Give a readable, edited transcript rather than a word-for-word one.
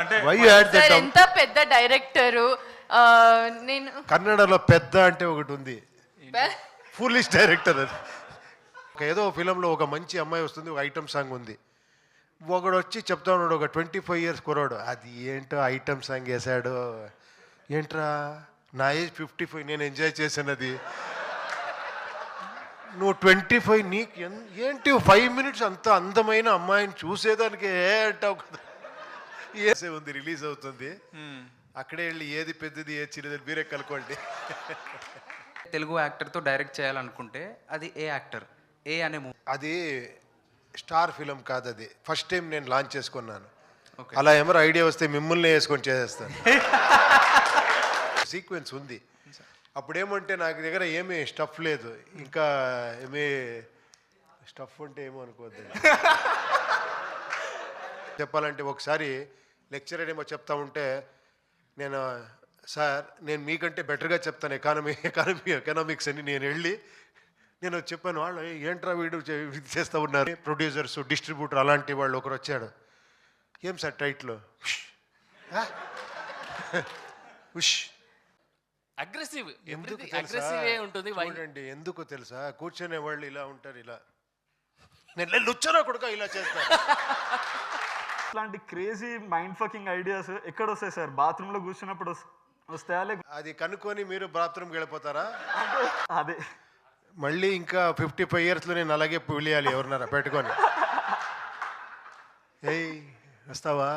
అంటే why you add sir that ఎంత పెద్ద డైరెక్టరు నేను కన్నడలో పెద్ద అంటే ఒకటి ఉంది, ఫూలిష్ డైరెక్టర్ అది. ఏదో ఫిలంలో ఒక మంచి అమ్మాయి వస్తుంది, ఒక ఐటమ్ సాంగ్ ఉంది, ఒకడు వచ్చి చెప్తా ఉన్నాడు, ఒక 25 years కురాడు, అది ఏంటో ఐటమ్ సాంగ్ వేసాడు, ఏంట్రా నా ఏజ్ 55, నేను ఎంజాయ్ చేశాను అది, నువ్వు 25, నీకు ఏంటి 5 minutes అంత అందమైన అమ్మాయిని చూసేదానికి అంటావు కదా. ఏసే ఉంది, రిలీజ్ అవుతుంది, అక్కడే వెళ్ళి ఏది పెద్దది ఏది చిన్నది మీరే కనుక్కోండి. తెలుగు యాక్టర్తో డైరెక్ట్ చేయాలనుకుంటే అది ఏ యాక్టర్, ఏ అనే మూవీ? అది స్టార్ ఫిలం కాదు, అది ఫస్ట్ టైం నేను లాంచ్ చేసుకున్నాను. Okay. అలా ఏమో ఐడియా వస్తే మిమ్మల్ని వేసుకొని చేసేస్తాను. సీక్వెన్స్ ఉంది, అప్పుడేమంటే నాకు దగ్గర ఏమీ స్టఫ్ లేదు, ఇంకా ఏమీ స్టఫ్ ఉంటే ఏమో అనుకోవద్దు. చెప్పాలంటే ఒకసారి లెక్చరర్ ఏమో చెప్తా ఉంటే నేను, సార్ నేను మీకంటే బెటర్గా చెప్తాను ఎకనామిక్స్ అని నేను వెళ్ళి నేను చెప్పాను. వాళ్ళు ఏంట్రా వీడు ఇది చేస్తూ ఉన్నారు, ప్రొడ్యూసర్స్ డిస్ట్రిబ్యూటర్ అలాంటి వాళ్ళు ఒకరు వచ్చాడు, ఏం సార్ టైటిల్ ఉష్ అగ్రెసివ్ ఎందుకు అగ్రెసివ్ ఉంటుంది. చూడండి, ఎందుకు తెలుసా, కూర్చునే వాళ్ళు ఇలా ఉంటారు, ఇలా నేను లుచ్చనా కొడుక ఇలా చేస్తాను. ఇట్లాంటి క్రేజీ మైండ్ ఫకింగ్ ఐడియాస్ ఎక్కడ వస్తాయి సార్? బాత్రూంలో కూర్చున్నప్పుడు వస్తాయా? అది కనుక్కొని మీరు బాత్రూమ్కి వెళ్ళిపోతారా? అదే మళ్ళీ ఇంకా 55 yearsలో నేను అలాగే పులియాలి ఎవరినారా పెట్టుకొని, ఏయ్ వస్తావా